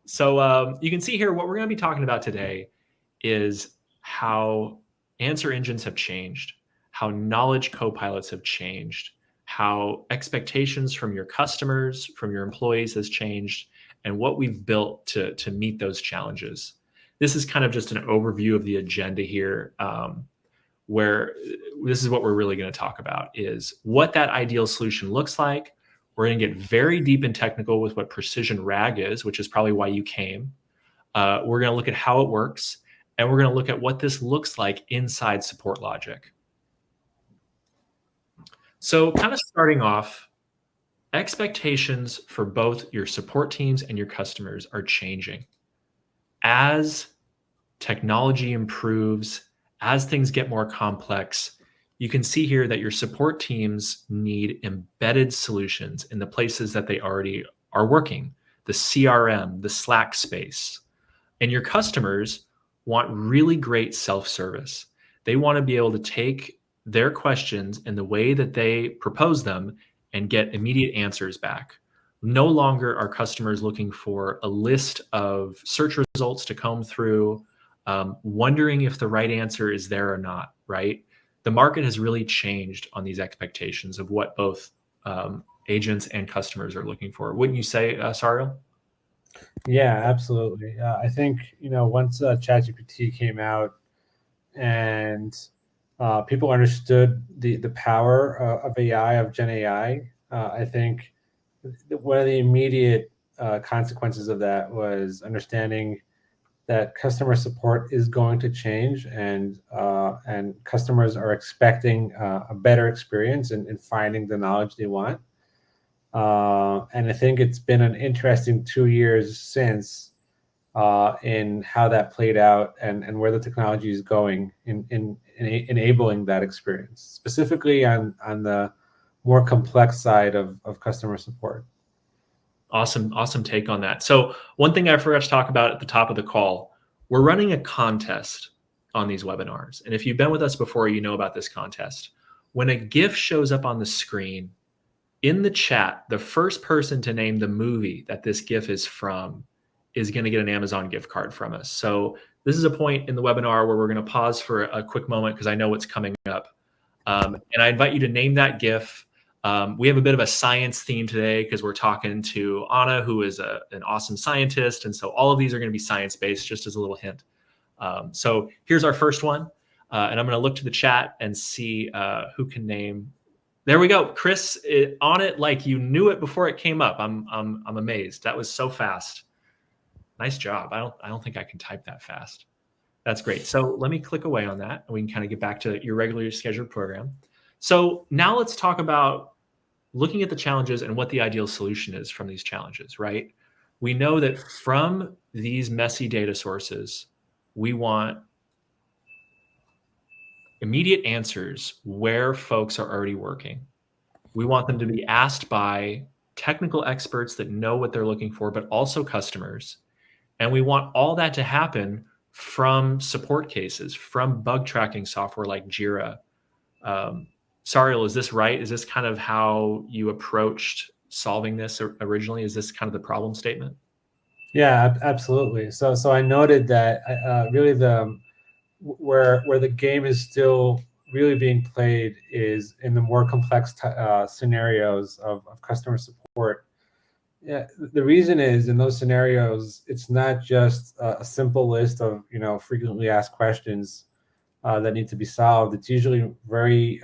So you can see here what we're going to be talking about today is how answer engines have changed, how knowledge copilots have changed, how expectations from your customers, from your employees has changed, and what we've built to meet those challenges. This is kind of just an overview of the agenda here, where this is what we're really going to talk about is what that ideal solution looks like. We're going to get very deep and technical with what precision RAG is, which is probably why you came. We're going to look at how it works, and we're going to look at what this looks like inside SupportLogic. So kind of starting off, expectations for both your support teams and your customers are changing. As technology improves, as things get more complex, you can see here that your support teams need embedded solutions in the places that they already are working, the CRM, the Slack space. And your customers want really great self-service. They want to be able to take their questions in the way that they propose them and get immediate answers back. No longer are customers looking for a list of search results to comb through, wondering if the right answer is there or not, right? The market has really changed on these expectations of what both agents and customers are looking for. Wouldn't you say, Sariel? Yeah, absolutely. I think, once ChatGPT came out and people understood the power of AI, of Gen AI, I think one of the immediate consequences of that was understanding that customer support is going to change, and customers are expecting a better experience in finding the knowledge they want. And I think it's been an interesting 2 years since in how that played out, and where the technology is going in enabling that experience, specifically on the more complex side of customer support. Awesome take on that. So one thing I forgot to talk about at the top of the call, we're running a contest on these webinars. And if you've been with us before, you know about this contest. When a GIF shows up on the screen, in the chat, the first person to name the movie that this GIF is from is going to get an Amazon gift card from us. So this is a point in the webinar where we're going to pause for a quick moment because I know what's coming up. And I invite you to name that GIF. We have a bit of a science theme today because we're talking to Anna, who is an awesome scientist. And so all of these are going to be science-based, just as a little hint. So here's our first one. And I'm going to look to the chat and see who can name. There we go. Chris, on it like you knew it before it came up. I'm amazed. That was so fast. Nice job. I don't think I can type that fast. That's great. So let me click away on that, and we can kind of get back to your regularly scheduled program. So now let's talk about looking at the challenges and what the ideal solution is from these challenges, right? We know that from these messy data sources, we want immediate answers where folks are already working. We want them to be asked by technical experts that know what they're looking for, but also customers. And we want all that to happen from support cases, from bug tracking software like Jira. Sariel, is this right? Is this kind of how you approached solving this originally? Is this kind of the problem statement? Yeah, absolutely. So I noted that really where the game is still really being played is in the more complex scenarios of customer support. Yeah, the reason is in those scenarios, it's not just a simple list of frequently asked questions that need to be solved. It's usually very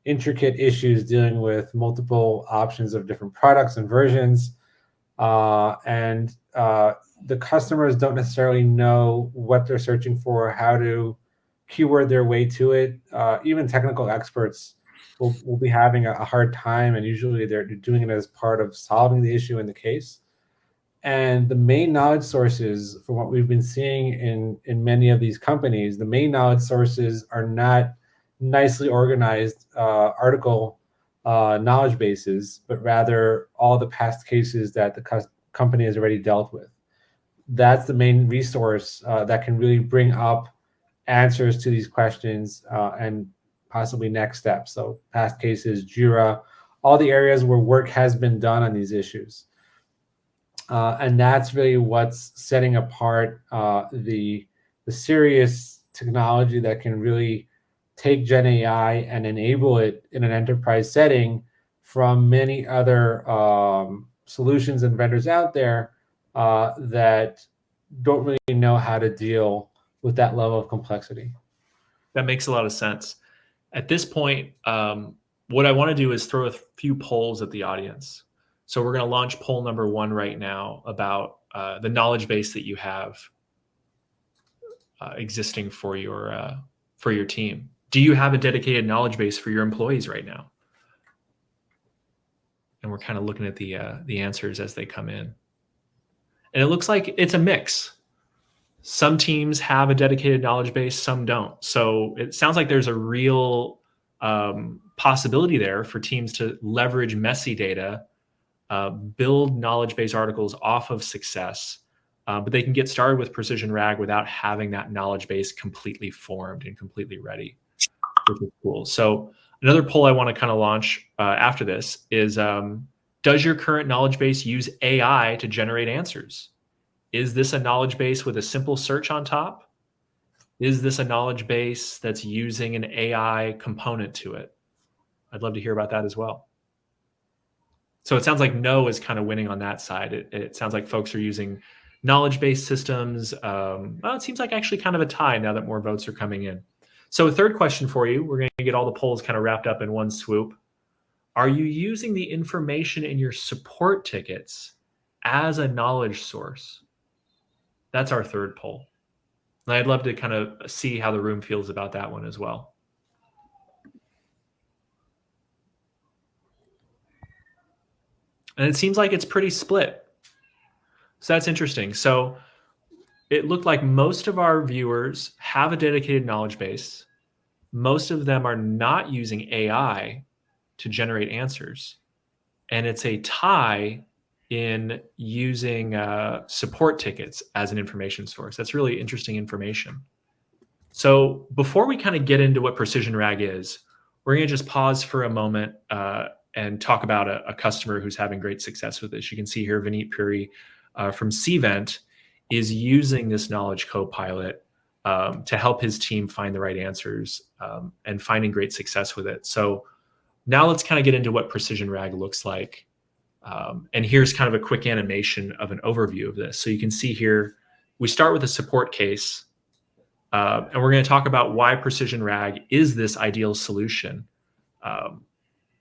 intricate issues dealing with multiple options of different products and versions, and the customers don't necessarily know what they're searching for, how to keyword their way to it. Even technical experts will be having a hard time, and usually they're doing it as part of solving the issue in the case. And the main knowledge sources, from what we've been seeing in many of these companies, the main knowledge sources are not nicely organized article knowledge bases, but rather all the past cases that the company has already dealt with. That's the main resource that can really bring up answers to these questions and possibly next steps. So past cases, Jira, all the areas where work has been done on these issues. And that's really what's setting apart the serious technology that can really take Gen AI and enable it in an enterprise setting from many other solutions and vendors out there that don't really know how to deal with that level of complexity. That makes a lot of sense. At this point, what I want to do is throw a few polls at the audience. So we're going to launch poll number 1 right now about the knowledge base that you have existing for your team. Do you have a dedicated knowledge base for your employees right now? And we're kind of looking at the answers as they come in. And it looks like it's a mix. Some teams have a dedicated knowledge base, some don't. So it sounds like there's a real possibility there for teams to leverage messy data, build knowledge base articles off of success, but they can get started with Precision RAG without having that knowledge base completely formed and completely ready, which is cool. So another poll I want to kind of launch after this is, does your current knowledge base use AI to generate answers? Is this a knowledge base with a simple search on top? Is this a knowledge base that's using an AI component to it? I'd love to hear about that as well. So it sounds like no is kind of winning on that side. It sounds like folks are using knowledge-based systems. Well, it seems like actually kind of a tie now that more votes are coming in. So a third question for you, we're going to get all the polls kind of wrapped up in one swoop. Are you using the information in your support tickets as a knowledge source? That's our third poll. And I'd love to kind of see how the room feels about that one as well. And it seems like it's pretty split. So that's interesting. So it looked like most of our viewers have a dedicated knowledge base. Most of them are not using AI to generate answers. And it's a tie in using support tickets as an information source. That's really interesting information. So before we kind of get into what Precision RAG is, we're going to just pause for a moment and talk about a customer who's having great success with this. You can see here, Vineet Puri from Cvent is using this knowledge co-pilot to help his team find the right answers and finding great success with it. So now let's kind of get into what Precision RAG looks like. And here's kind of a quick animation of an overview of this. So you can see here, we start with a support case, and we're going to talk about why Precision RAG is this ideal solution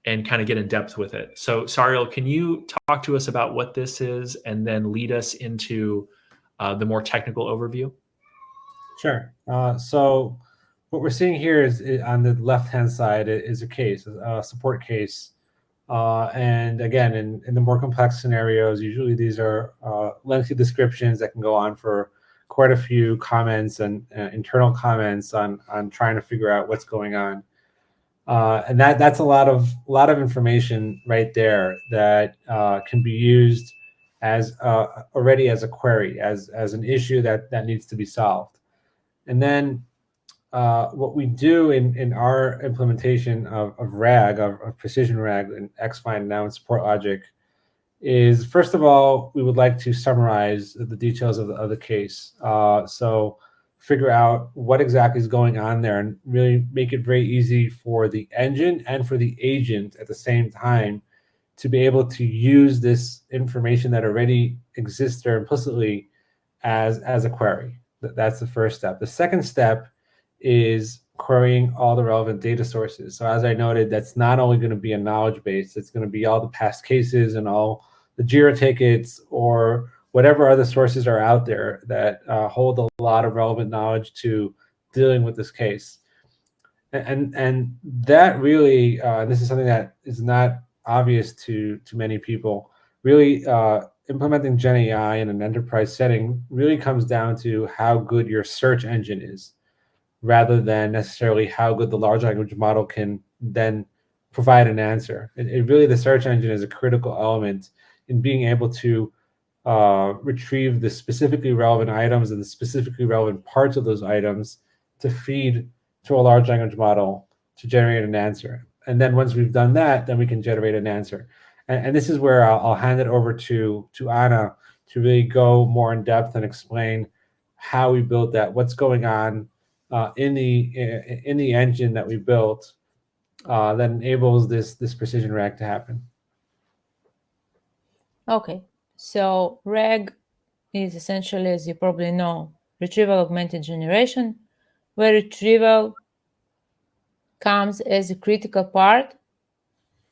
and kind of get in depth with it. So Sariel, can you talk to us about what this is and then lead us into the more technical overview? Sure. So what we're seeing here is on the left-hand side is a case, a support case. And again, in the more complex scenarios, usually these are lengthy descriptions that can go on for quite a few comments and internal comments on trying to figure out what's going on. And that's a lot of information right there that can be used as already as a query, as an issue that needs to be solved. And then what we do in our implementation of RAG, of Precision RAG and xFind now in SupportLogic, is first of all, we would like to summarize the details of the case. So figure out what exactly is going on there and really make it very easy for the engine and for the agent at the same time to be able to use this information that already exists there implicitly as a query. That's the first step. The second step is querying all the relevant data sources. So as I noted, that's not only going to be a knowledge base, it's going to be all the past cases and all the JIRA tickets or whatever other sources are out there that hold a lot of relevant knowledge to dealing with this case. And that really, this is something that is not obvious to many people, really implementing Gen AI in an enterprise setting really comes down to how good your search engine is, rather than necessarily how good the large language model can then provide an answer. It really, the search engine is a critical element in being able to retrieve the specifically relevant items and the specifically relevant parts of those items to feed to a large language model to generate an answer. And then once we've done that, then we can generate an answer. And this is where I'll hand it over to Anna to really go more in depth and explain how we built that, what's going on in the engine that we built that enables this precision RAG to happen. Okay, so RAG is essentially, as you probably know, retrieval augmented generation, where retrieval comes as a critical part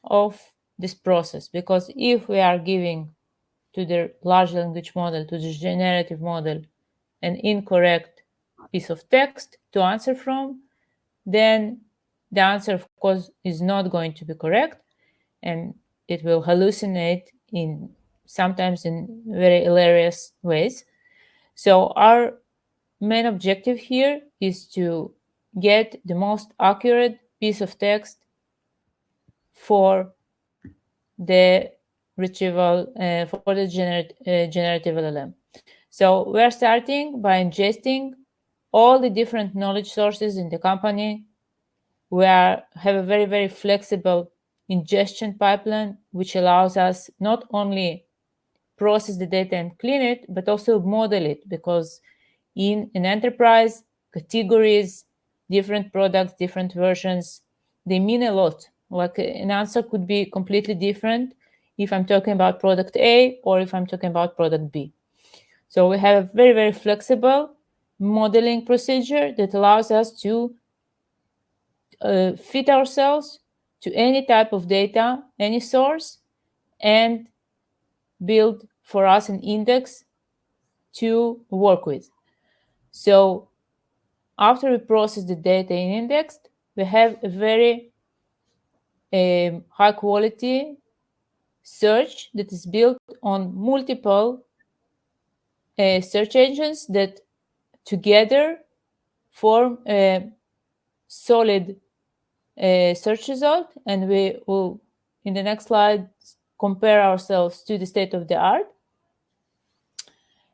of this process, because if we are giving to the large language model, to the generative model, an incorrect piece of text to answer from, then the answer, of course, is not going to be correct, and it will hallucinate sometimes in very hilarious ways. So our main objective here is to get the most accurate piece of text for the retrieval, for the generative LLM. So we're starting by ingesting all the different knowledge sources in the company. We have a very, very flexible ingestion pipeline, which allows us not only process the data and clean it, but also model it, because in an enterprise, categories, different products, different versions, they mean a lot. Like an answer could be completely different if I'm talking about product A or if I'm talking about product B. So we have a very, very flexible modeling procedure that allows us to fit ourselves to any type of data, any source, and build for us an index to work with. So after we process the data in indexed, we have a very high quality search that is built on multiple search engines that together form a solid search result. And we will, in the next slide, compare ourselves to the state of the art.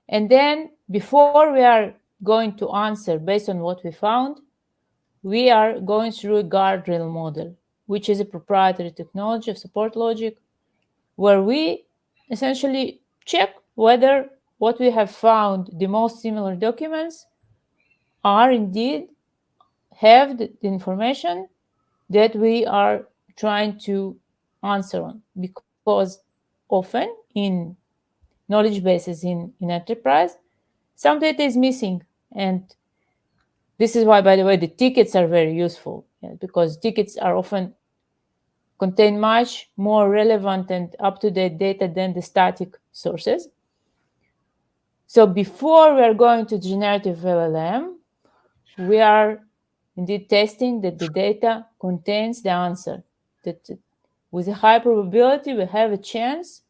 And then before we are going to answer based on what we found, we are going through a guardrail model, which is a proprietary technology of SupportLogic, where we essentially check whether what we have found, the most similar documents, are indeed have the information that we are trying to answer on. Because often in knowledge bases in enterprise, some data is missing. And this is why, by the way, the tickets are very useful, because tickets are often contain much more relevant and up-to-date data than the static sources. So before we are going to generative LLM, we are indeed testing that the data contains the answer, that with a high probability we have a chance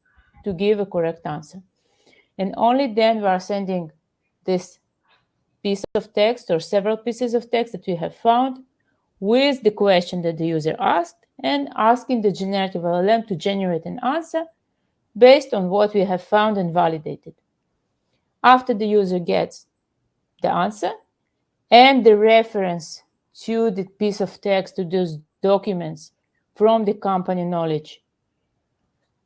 to give a correct answer. And only then we are sending this piece of text or several pieces of text that we have found with the question that the user asked, and asking the generative LLM to generate an answer based on what we have found and validated. After the user gets the answer and the reference to the piece of text, to those documents from the company knowledge,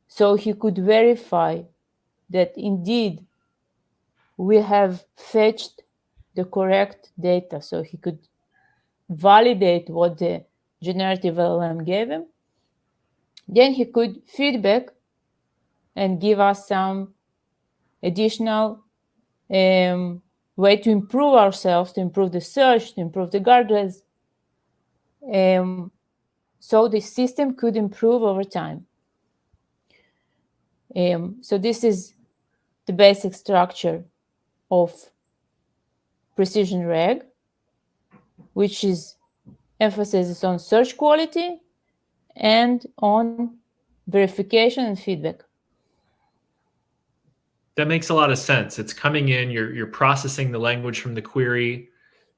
so he could verify that indeed we have fetched the correct data, so he could validate what the generative LLM gave him, then he could feedback and give us some additional way to improve ourselves, to improve the search, to improve the guardrails. So the system could improve over time. So this is the basic structure of precision RAG, which is emphasizes on search quality and on verification and feedback. That makes a lot of sense. It's coming in, you're processing the language from the query,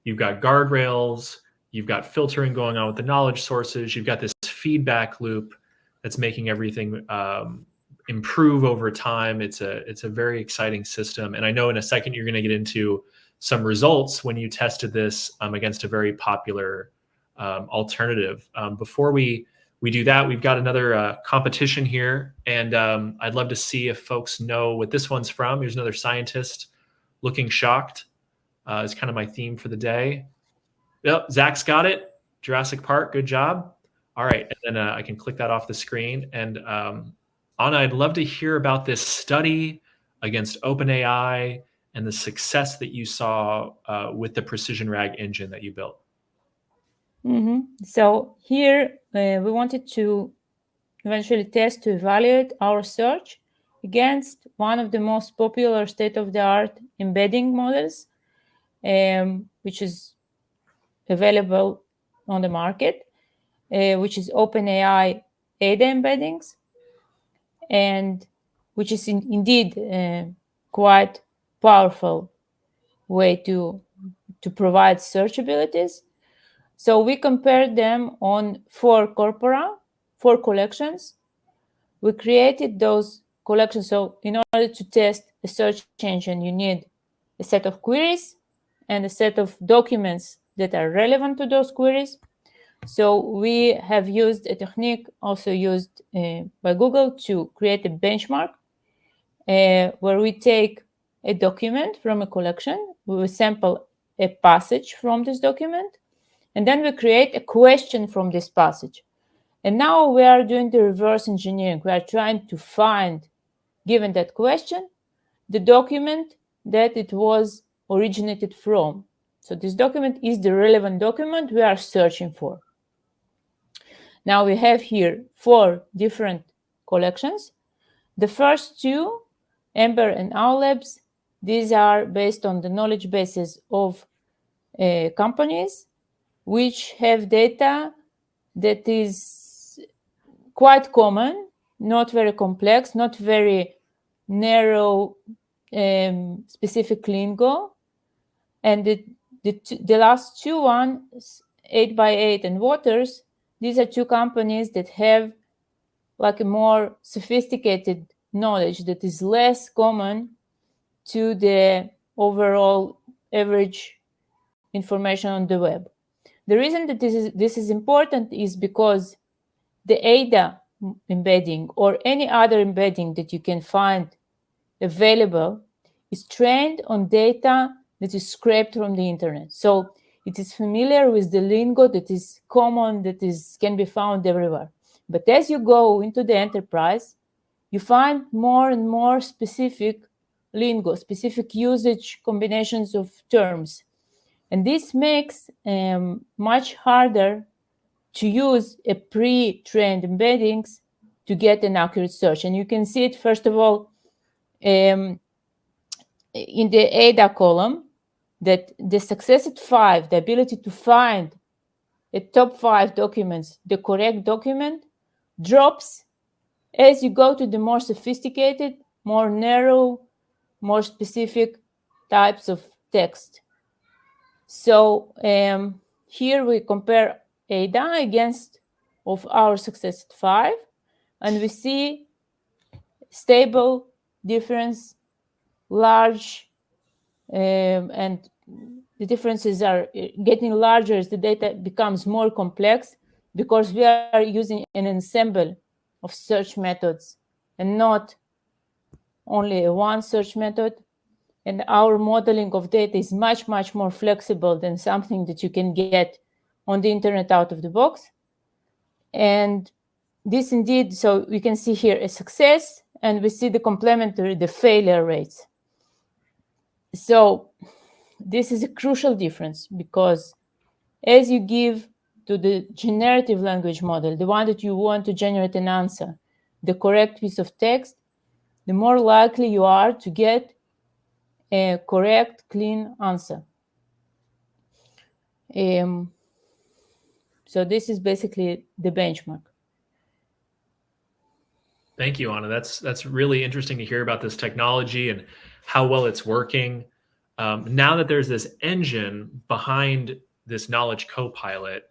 you've got guardrails, you've got filtering going on with the knowledge sources, you've got this feedback loop that's making everything improve over time. It's a very exciting system. And I know in a second you're going to get into some results when you tested this against a very popular alternative. Before we we do that. We've got another competition here, and I'd love to see if folks know what this one's from. Here's another scientist looking shocked. Is kind of my theme for the day. Yep, Zach's got it. Jurassic Park, good job. All right, and then I can click that off the screen. And Anna, I'd love to hear about this study against OpenAI and the success that you saw with the Precision RAG engine that you built. So here we wanted to eventually test to evaluate our search against one of the most popular state-of-the-art embedding models, which is available on the market, which is OpenAI ADA embeddings, and which is indeed quite powerful way to provide search abilities. So we compared them on 4 corpora, 4 collections. We created those collections. So in order to test a search engine, you need a set of queries and a set of documents that are relevant to those queries. So we have used a technique also used by Google to create a benchmark where we take a document from a collection, we will sample a passage from this document, and then we create a question from this passage. And now we are doing the reverse engineering. We are trying to find, given that question, the document that it was originated from. So this document is the relevant document we are searching for. Now we have here 4 different collections. The first 2, Ember and Owl Labs, these are based on the knowledge bases of companies which have data that is quite common, not very complex, not very narrow specific lingo. And the last 2 ones, 8x8 and Waters, these are 2 companies that have like a more sophisticated knowledge that is less common to the overall average information on the web. The reason that this is important is because the ADA embedding or any other embedding that you can find available is trained on data that is scraped from the internet. So it is familiar with the lingo that is common, that can be found everywhere. But as you go into the enterprise, you find more and more specific lingo, specific usage combinations of terms. And this makes much harder to use a pre-trained embeddings to get an accurate search. And you can see it, first of all, in the ADA column, that the success at 5, the ability to find a top 5 documents, the correct document, drops as you go to the more sophisticated, more narrow, more specific types of text. So here we compare ADA against of our success at 5, and we see stable difference, large, and the differences are getting larger as the data becomes more complex, because we are using an ensemble of search methods and not only one search method. And our modeling of data is much, much more flexible than something that you can get on the internet out of the box. And this indeed, so we can see here a success, and we see the complementary, the failure rates. So this is a crucial difference, because as you give to the generative language model, the one that you want to generate an answer, the correct piece of text, the more likely you are to get a correct, clean answer. So this is basically the benchmark. Thank you, Anna. That's really interesting to hear about this technology and how well it's working. Now that there's this engine behind this knowledge copilot,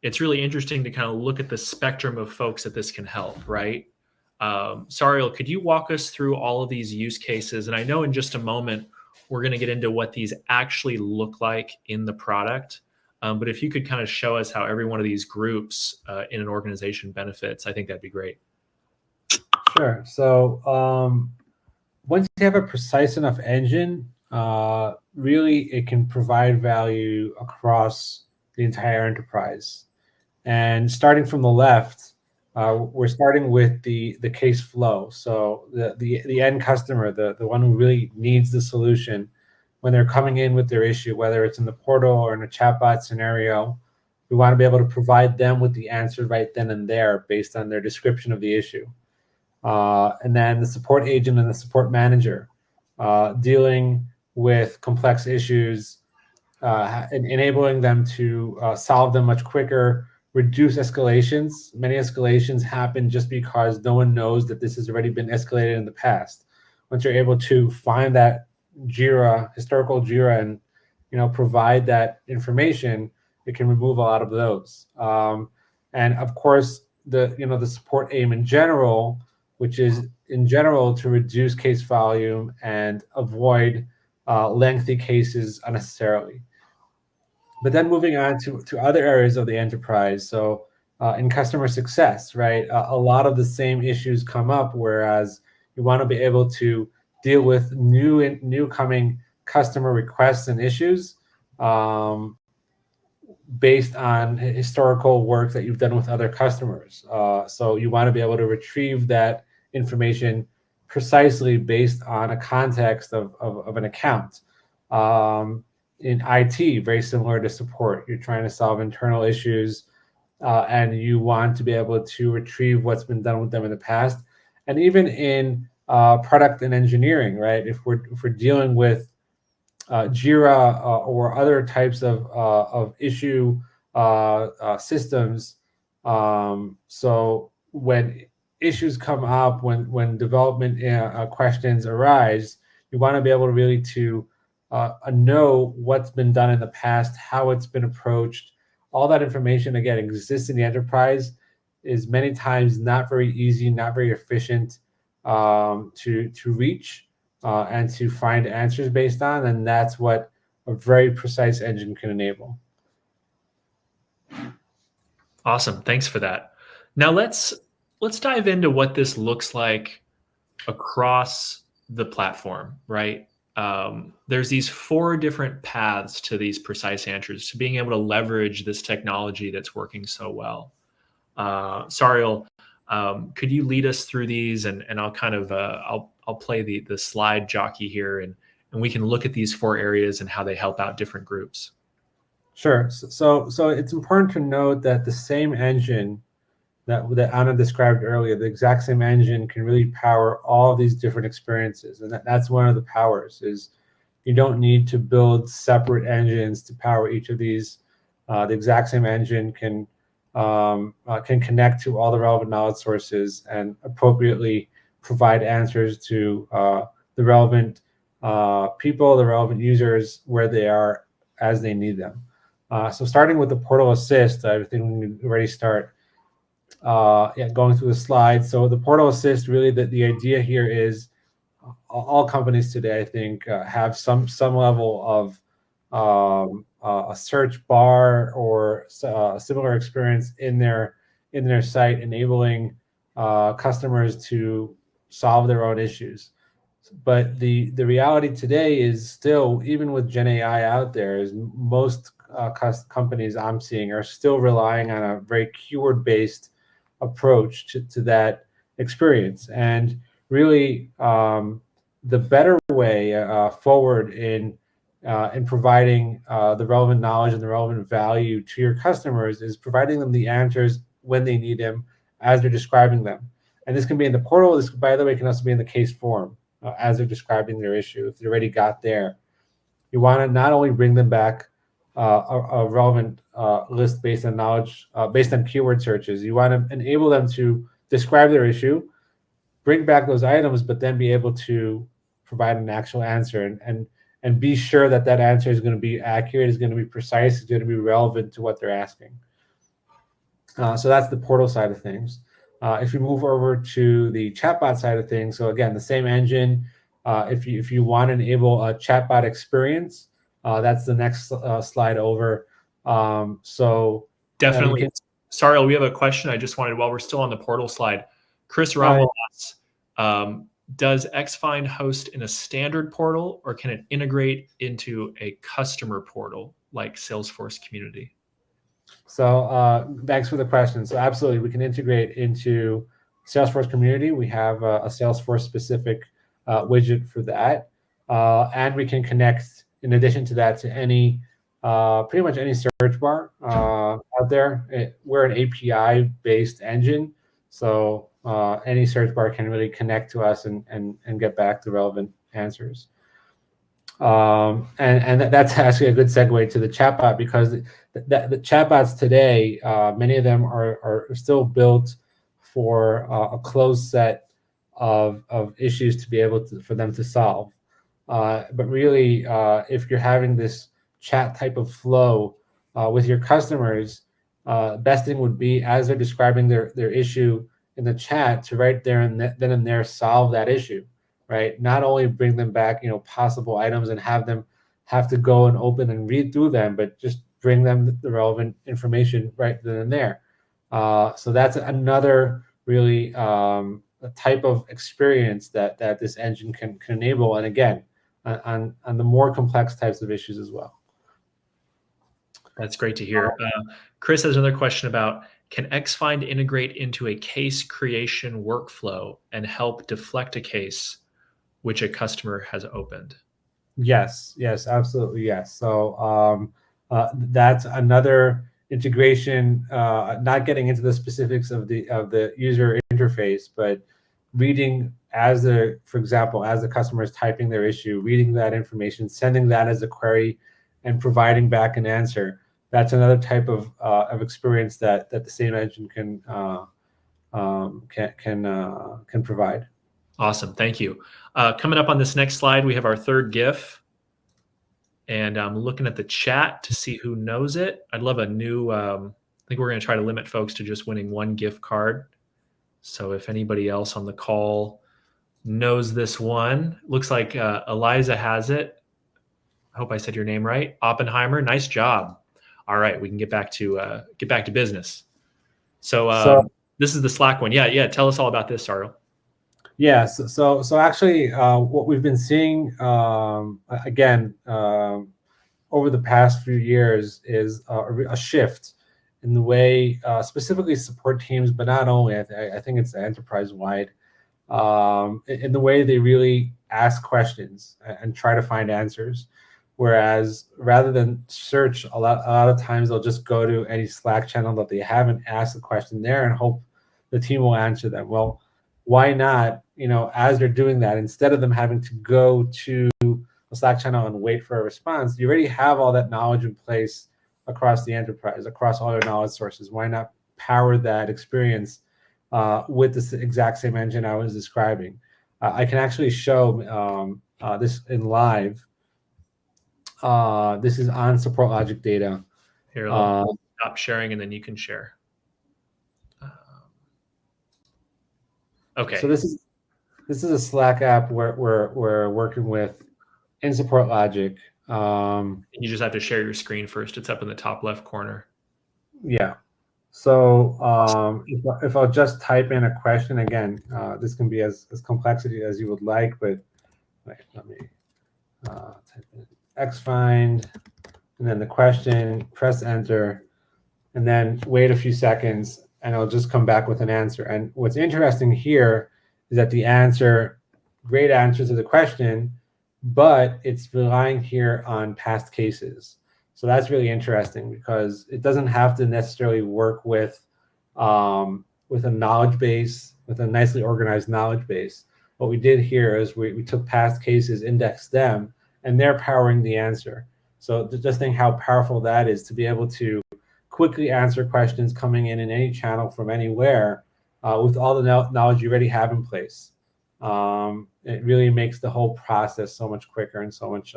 it's really interesting to kind of look at the spectrum of folks that this can help, right? Sariel, could you walk us through all of these use cases? And I know in just a moment, we're going to get into what these actually look like in the product. But if you could kind of show us how every one of these groups in an organization benefits, I think that'd be great. Sure. So once you have a precise enough engine, really it can provide value across the entire enterprise. And starting from the left, we're starting with the case flow. So the end customer, the one who really needs the solution, when they're coming in with their issue, whether it's in the portal or in a chatbot scenario, we want to be able to provide them with the answer right then and there based on their description of the issue. And then the support agent and the support manager, dealing with complex issues, and enabling them to solve them much quicker, reduce escalations. Many escalations happen just because no one knows that this has already been escalated in the past. Once you're able to find that historical Jira, and provide that information, it can remove a lot of those. And of course, the support aim in general, which is in general to reduce case volume and avoid lengthy cases unnecessarily. But then moving on to other areas of the enterprise. So in customer success, right, a lot of the same issues come up, whereas you want to be able to deal with new coming customer requests and issues based on historical work that you've done with other customers. So you want to be able to retrieve that information precisely based on a context of an account. In IT, very similar to support, you're trying to solve internal issues, and you want to be able to retrieve what's been done with them in the past. And even in product and engineering, right? If we're dealing with Jira or other types of issue systems, so when issues come up, when development questions arise, you want to be able to really to know what's been done in the past, how it's been approached. All that information, again, exists in the enterprise, is many times not very easy, not very efficient to reach and to find answers based on, and that's what a very precise engine can enable. Awesome, thanks for that. Now let's dive into what this looks like across the platform, right? There's these 4 different paths to these precise answers, to being able to leverage this technology that's working so well. Sariel, could you lead us through these, and I'll kind of I'll play the slide jockey here, and we can look at these 4 areas and how they help out different groups. Sure. So it's important to note that the same engine that Anna described earlier, the exact same engine can really power all these different experiences. And that's one of the powers, is you don't need to build separate engines to power each of these. The exact same engine can connect to all the relevant knowledge sources and appropriately provide answers to the relevant people, the relevant users, where they are as they need them. So starting with the portal assist, I think we can already start going through the slides. So the portal assist, really the idea here is all companies today, I think, have some level of a search bar or a similar experience in their site, enabling customers to solve their own issues. But the reality today is still, even with Gen AI out there, is most companies I'm seeing are still relying on a very keyword-based approach to that experience. And really, the better way forward in providing the relevant knowledge and the relevant value to your customers is providing them the answers when they need them, as they're describing them. And this can be in the portal. This, by the way, can also be in the case form as they're describing their issue. If they already got there, you want to not only bring them back a relevant list based on knowledge, based on keyword searches. You want to enable them to describe their issue, bring back those items, but then be able to provide an actual answer and be sure that that answer is going to be accurate, is going to be precise, is going to be relevant to what they're asking. So that's the portal side of things. If you move over to the chatbot side of things, so again, the same engine. If you want to enable a chatbot experience, that's the next slide over. So definitely. Sorry, we have a question. I just wanted, while we're still on the portal slide, Chris Rummel asks, does xFind host in a standard portal, or can it integrate into a customer portal like Salesforce Community? So thanks for the question. So absolutely, we can integrate into Salesforce Community. We have a Salesforce specific widget for that. And we can connect, in addition to that, to any pretty much any search bar out there. We're an API-based engine, so any search bar can really connect to us and get back the relevant answers. And that's actually a good segue to the chatbot, because the chatbots today, many of them are still built for a closed set of issues to be able to, for them to solve. But really, if you're having this chat type of flow with your customers, best thing would be, as they're describing their issue in the chat, to right there and then and there solve that issue, right? Not only bring them back, possible items and have them have to go and open and read through them, but just bring them the relevant information right then and there. So that's another really a type of experience that this engine can enable, and again, on the more complex types of issues as well. That's great to hear. Chris has another question about, can xFind integrate into a case creation workflow and help deflect a case which a customer has opened? Yes, absolutely, yes. So that's another integration. Not getting into the specifics of the user interface, but reading for example, as the customer is typing their issue, reading that information, sending that as a query, and providing back an answer. That's another type of experience that the same engine can provide. Awesome, thank you. Coming up on this next slide, we have our third GIF, and I'm looking at the chat to see who knows it. I'd love a new. I think we're going to try to limit folks to just winning one gift card. So if anybody else on the call knows this one, looks like Eliza has it. I hope I said your name right. Oppenheimer, nice job. All right, we can get back to business. So this is the Slack one. Yeah. Tell us all about this, Sardo. Yeah. So actually, what we've been seeing again over the past few years is a shift in the way specifically support teams, but not only. I think it's enterprise wide, in the way they really ask questions and try to find answers. Whereas rather than search, a lot of times they'll just go to any Slack channel that they haven't asked a question there and hope the team will answer them. Well, why not, as they're doing that, instead of them having to go to a Slack channel and wait for a response, you already have all that knowledge in place across the enterprise, across all your knowledge sources. Why not power that experience with this exact same engine I was describing? I can actually show this in live. This is on SupportLogic data. Here, I'll stop sharing and then you can share. Okay. So this is a Slack app where we're working with in SupportLogic. You just have to share your screen first. It's up in the top left corner. Yeah. So if I'll just type in a question again, this can be as complexity as you would like, but wait, let me type in xFind, and then the question, press enter, and then wait a few seconds, and it'll just come back with an answer. And what's interesting here is that the answer, great answer to the question, but it's relying here on past cases. So that's really interesting, because it doesn't have to necessarily work with a knowledge base, with a nicely organized knowledge base. What we did here is we took past cases, indexed them, and they're powering the answer. So just think how powerful that is, to be able to quickly answer questions coming in any channel from anywhere with all the knowledge you already have in place. It really makes the whole process so much quicker and so much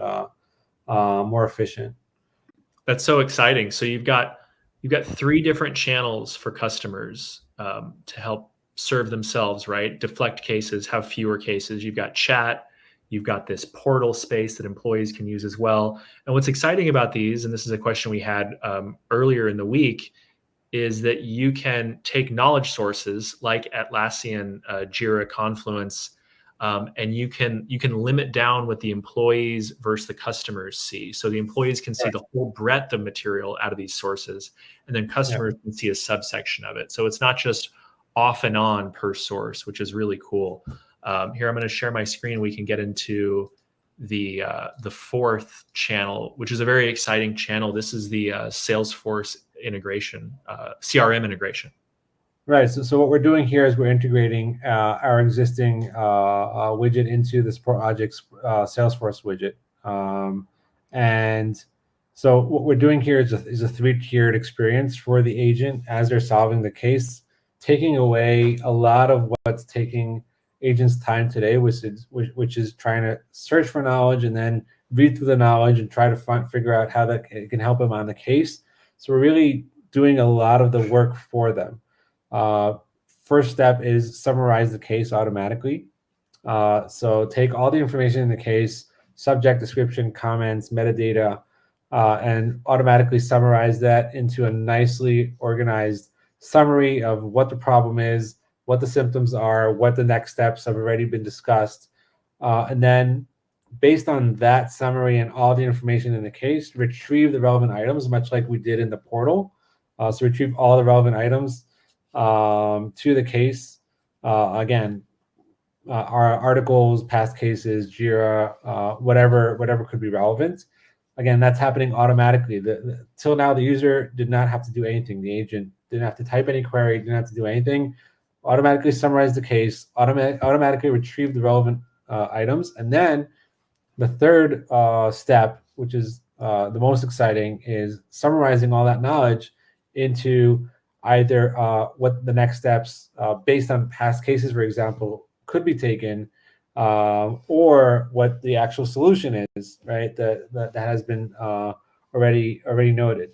more efficient. That's so exciting. So you've got 3 different channels for customers to help serve themselves, right? Deflect cases, have fewer cases. You've got chat, You've got this portal space that employees can use as well. And what's exciting about these, and this is a question we had earlier in the week, is that you can take knowledge sources like Atlassian, Jira, Confluence, and you can limit down what the employees versus the customers see. So the employees can see the whole breadth of material out of these sources, and then customers can see a subsection of it. So it's not just off and on per source, which is really cool. Here, I'm going to share my screen. We can get into the fourth channel, which is a very exciting channel. This is the Salesforce integration, CRM integration. Right. So what we're doing here is we're integrating our existing widget into the SupportLogic's Salesforce widget. And so what we're doing here is a three-tiered experience for the agent as they're solving the case, taking away a lot of what's taking agents' time today, which is trying to search for knowledge and then read through the knowledge and try to figure out how that can help them on the case. So we're really doing a lot of the work for them. First step is summarize the case automatically. So take all the information in the case, subject, description, comments, metadata, and automatically summarize that into a nicely organized summary of what the problem is, what the symptoms are, what the next steps have already been discussed. And then based on that summary and all the information in the case, retrieve the relevant items, much like we did in the portal. So retrieve all the relevant items to the case. Again, our articles, past cases, Jira, whatever could be relevant. Again, that's happening automatically. Till now, the user did not have to do anything. The agent didn't have to type any query, didn't have to do anything. Automatically summarize the case, automatically retrieve the relevant items. And then the third step, which is the most exciting, is summarizing all that knowledge into either what the next steps based on past cases, for example, could be taken, or what the actual solution is, right? That has been already noted.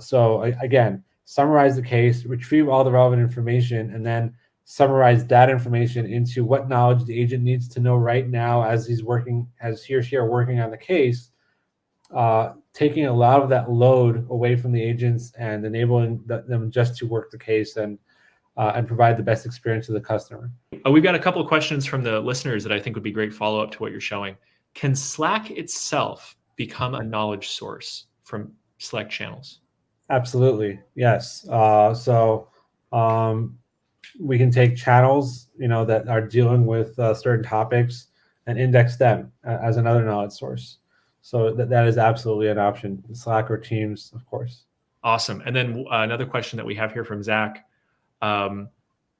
So again, summarize the case, retrieve all the relevant information, and then summarize that information into what knowledge the agent needs to know right now as he or she are working on the case, taking a lot of that load away from the agents and enabling them just to work the case and provide the best experience to the customer. We've got a couple of questions from the listeners that I think would be great follow-up to what you're showing. Can Slack itself become a knowledge source from Slack channels? Absolutely, yes. So we can take channels, that are dealing with certain topics and index them as another knowledge source. So that is absolutely an option. Slack or Teams, of course. Awesome. And then another question that we have here from Zach.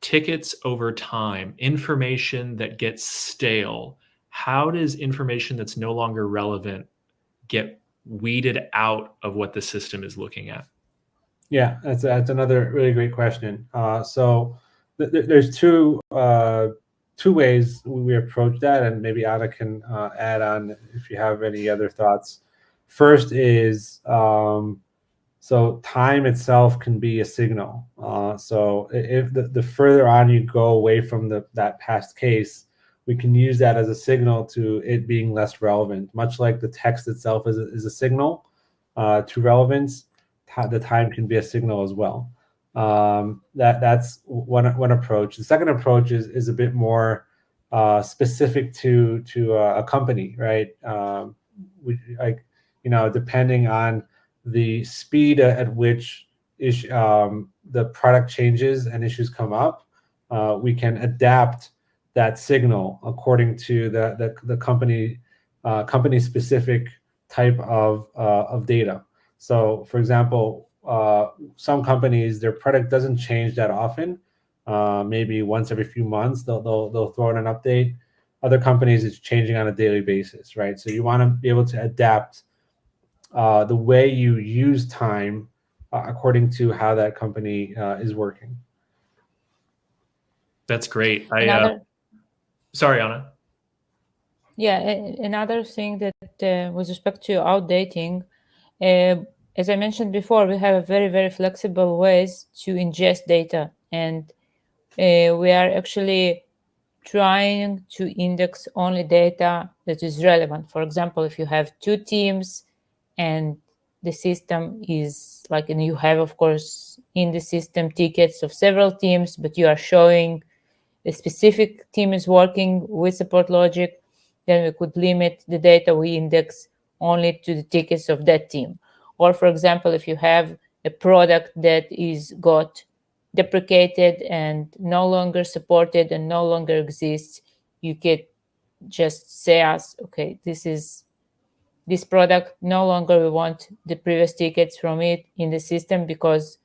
Tickets over time, information that gets stale. How does information that's no longer relevant get weeded out of what the system is looking at? Yeah, that's another really great question. So there's two ways we approach that, and maybe Anna can add on if you have any other thoughts. First is so time itself can be a signal. So if the further on you go away from that past case, we can use that as a signal to it being less relevant. Much like the text itself is a signal to relevance, the time can be a signal as well. That's one approach. The second approach is a bit more specific to a company, right? Depending on the speed at which the product changes and issues come up, we can adapt that signal according to the company specific type of data. So, for example, some companies, their product doesn't change that often. Maybe once every few months they'll throw in an update. Other companies, it's changing on a daily basis, right? So you want to be able to adapt the way you use time according to how that company is working. That's great. Sorry, Anna. Yeah, another thing that with respect to outdating, as I mentioned before, we have very, very flexible ways to ingest data, and we are actually trying to index only data that is relevant. For example, if you have 2 teams and the system is like, and you have, of course, in the system tickets of several teams, but you are showing a specific team is working with SupportLogic, then we could limit the data we index only to the tickets of that team. Or, for example, if you have a product that is got deprecated and no longer supported and no longer exists, you could just say us, okay, this product, no longer we want the previous tickets from it in the system because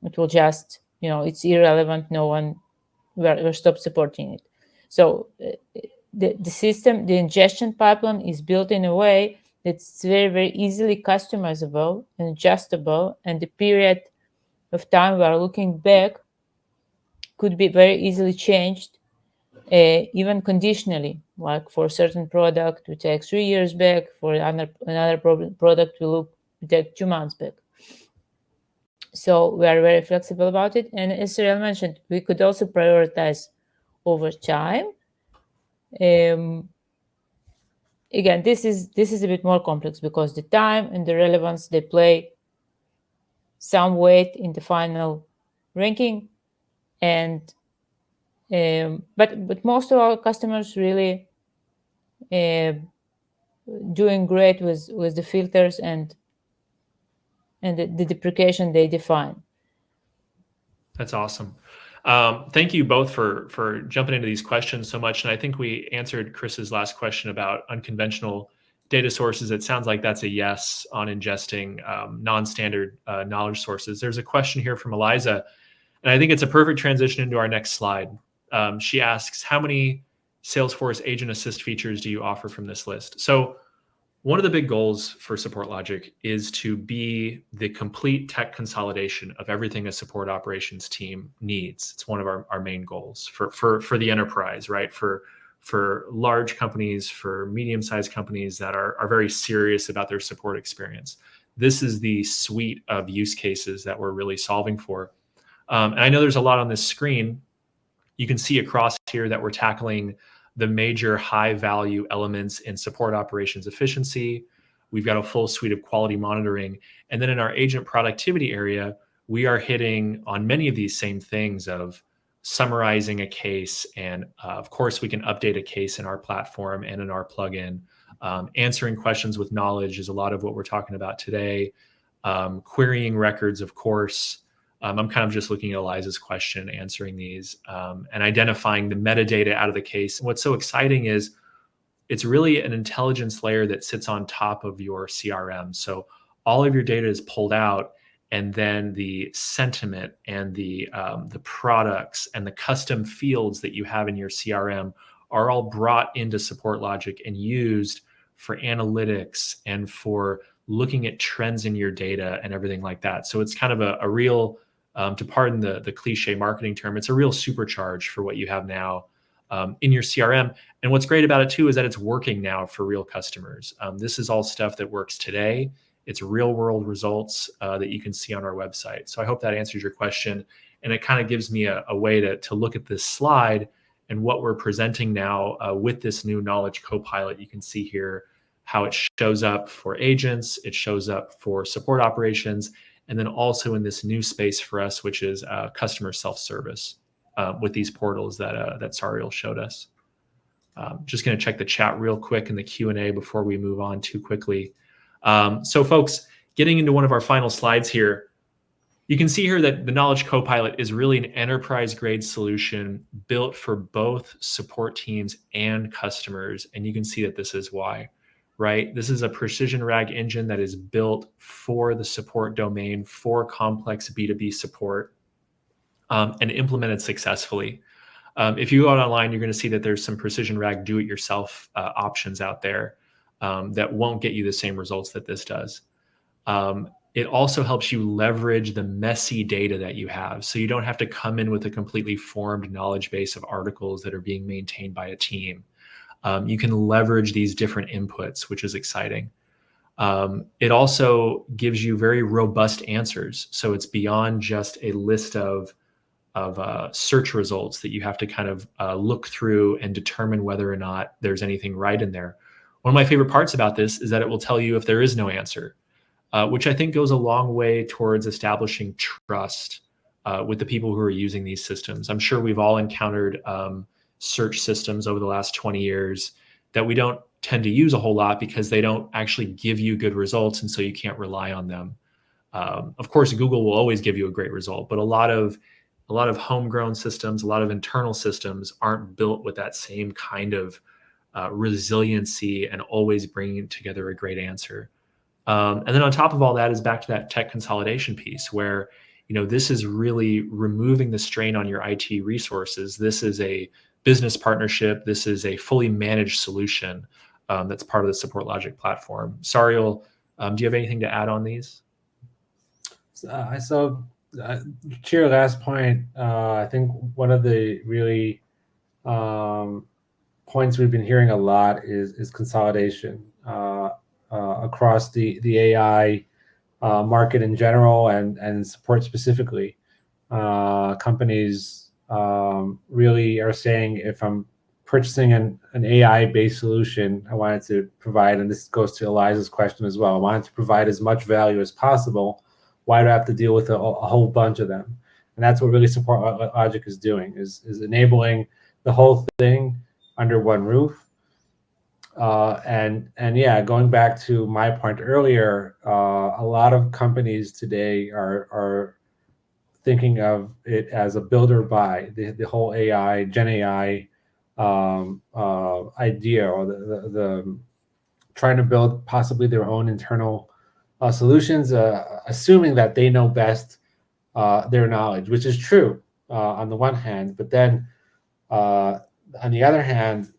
it will just, it's irrelevant. No one, we'll stop supporting it. So the system, the ingestion pipeline is built in a way that's very, very easily customizable and adjustable. And the period of time we are looking back could be very easily changed, even conditionally. Like for a certain product, we take 3 years back. For another product, we take 2 months back. So we are very flexible about it. And as Cyril mentioned, we could also prioritize over time. Again, this is a bit more complex because the time and the relevance, they play some weight in the final ranking. And but most of our customers really doing great with the filters and the deprecation they define. That's awesome. Thank you both for jumping into these questions so much. And I think we answered Chris's last question about unconventional data sources. It sounds like that's a yes on ingesting non-standard knowledge sources. There's a question here from Eliza, and I think it's a perfect transition into our next slide. She asks, how many Salesforce Agent Assist features do you offer from this list? So one of the big goals for SupportLogic is to be the complete tech consolidation of everything a support operations team needs. It's one of our main goals for the enterprise, right? For large companies, for medium-sized companies that are very serious about their support experience. This is the suite of use cases that we're really solving for. And I know there's a lot on this screen. You can see across here that we're tackling the major high-value elements in support operations efficiency. We've got a full suite of quality monitoring. And then in our agent productivity area, we are hitting on many of these same things of summarizing a case. And of course, we can update a case in our platform and in our plugin. Answering questions with knowledge is a lot of what we're talking about today. Querying records, of course. I'm kind of just looking at Eliza's question, answering these, and identifying the metadata out of the case. And what's so exciting is it's really an intelligence layer that sits on top of your CRM. So all of your data is pulled out, and then the sentiment and the products and the custom fields that you have in your CRM are all brought into SupportLogic and used for analytics and for looking at trends in your data and everything like that. So it's kind of a real, to pardon the cliche marketing term, it's a real supercharge for what you have now in your CRM. And what's great about it too is that it's working now for real customers. This is all stuff that works today. It's real world results that you can see on our website. So I hope that answers your question. And it kind of gives me a way to look at this slide and what we're presenting now with this new Knowledge Copilot. You can see here how it shows up for agents, it shows up for support operations, and then also in this new space for us, which is customer self-service with these portals that Sariel showed us. Just going to check the chat real quick in the Q&A before we move on too quickly. So folks, getting into one of our final slides here, you can see here that the Knowledge Copilot is really an enterprise-grade solution built for both support teams and customers, and you can see that this is why. Right? This is a precision RAG engine that is built for the support domain, for complex B2B support, and implemented successfully. If you go out online, you're going to see that there's some precision RAG do-it-yourself options out there that won't get you the same results that this does. It also helps you leverage the messy data that you have. So you don't have to come in with a completely formed knowledge base of articles that are being maintained by a team. You can leverage these different inputs, which is exciting. It also gives you very robust answers. So it's beyond just a list of search results that you have to kind of look through and determine whether or not there's anything right in there. One of my favorite parts about this is that it will tell you if there is no answer, which I think goes a long way towards establishing trust with the people who are using these systems. I'm sure we've all encountered search systems over the last 20 years that we don't tend to use a whole lot because they don't actually give you good results, and so you can't rely on them. Of course, Google will always give you a great result, but a lot of homegrown systems, a lot of internal systems aren't built with that same kind of resiliency and always bringing together a great answer. And then on top of all that is back to that tech consolidation piece where, this is really removing the strain on your IT resources. This is a business partnership. This is a fully managed solution that's part of the SupportLogic platform. Sariel, do you have anything to add on these? To your last point, I think one of the really points we've been hearing a lot is consolidation across the AI market in general and support specifically. Companies really are saying, if I'm purchasing an AI-based solution, I wanted to provide, and this goes to Eliza's question as well, I wanted to provide as much value as possible. Why do I have to deal with a whole bunch of them? And that's what really SupportLogic is doing, is enabling the whole thing under one roof. And yeah, going back to my point earlier, a lot of companies today are thinking of it as a build or buy. The whole AI, Gen AI idea, or the trying to build possibly their own internal solutions, assuming that they know best their knowledge, which is true on the one hand, but then on the other hand,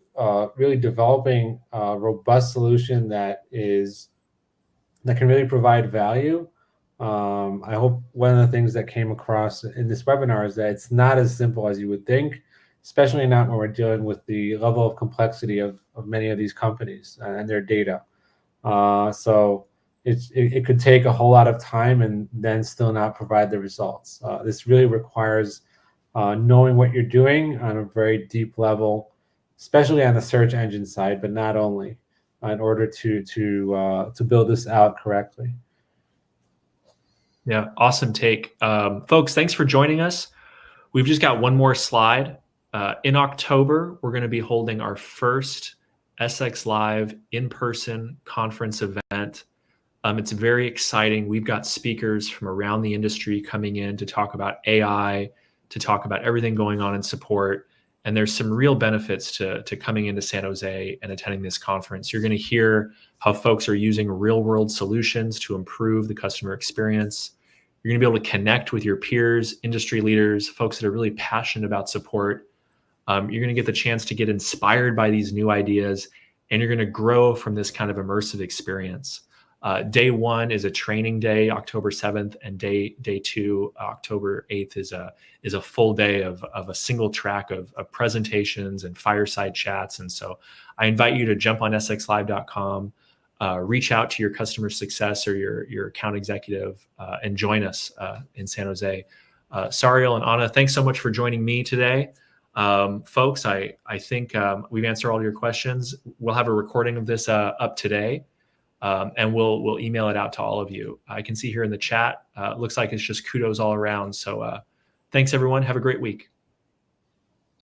really developing a robust solution that can really provide value. I hope one of the things that came across in this webinar is that it's not as simple as you would think, especially not when we're dealing with the level of complexity of many of these companies and their data. So it could take a whole lot of time and then still not provide the results. This really requires knowing what you're doing on a very deep level, especially on the search engine side, but not only, in order to build this out correctly. Yeah, awesome take. Folks, thanks for joining us. We've just got one more slide. In October, we're going to be holding our first SX Live in-person conference event. It's very exciting. We've got speakers from around the industry coming in to talk about AI, to talk about everything going on in support. And there's some real benefits to coming into San Jose and attending this conference. You're going to hear how folks are using real-world solutions to improve the customer experience. You're going to be able to connect with your peers, industry leaders, folks that are really passionate about support. You're going to get the chance to get inspired by these new ideas, and you're going to grow from this kind of immersive experience. Day one is a training day, October 7th, and day two, October 8th, is a full day of a single track of presentations and fireside chats. And so I invite you to jump on sxlive.com, reach out to your customer success or your account executive, and join us in San Jose. Sariel and Anna, thanks so much for joining me today. Folks, I think we've answered all your questions. We'll have a recording of this up today. And we'll email it out to all of you. I can see here in the chat, looks like it's just kudos all around. So thanks, everyone. Have a great week.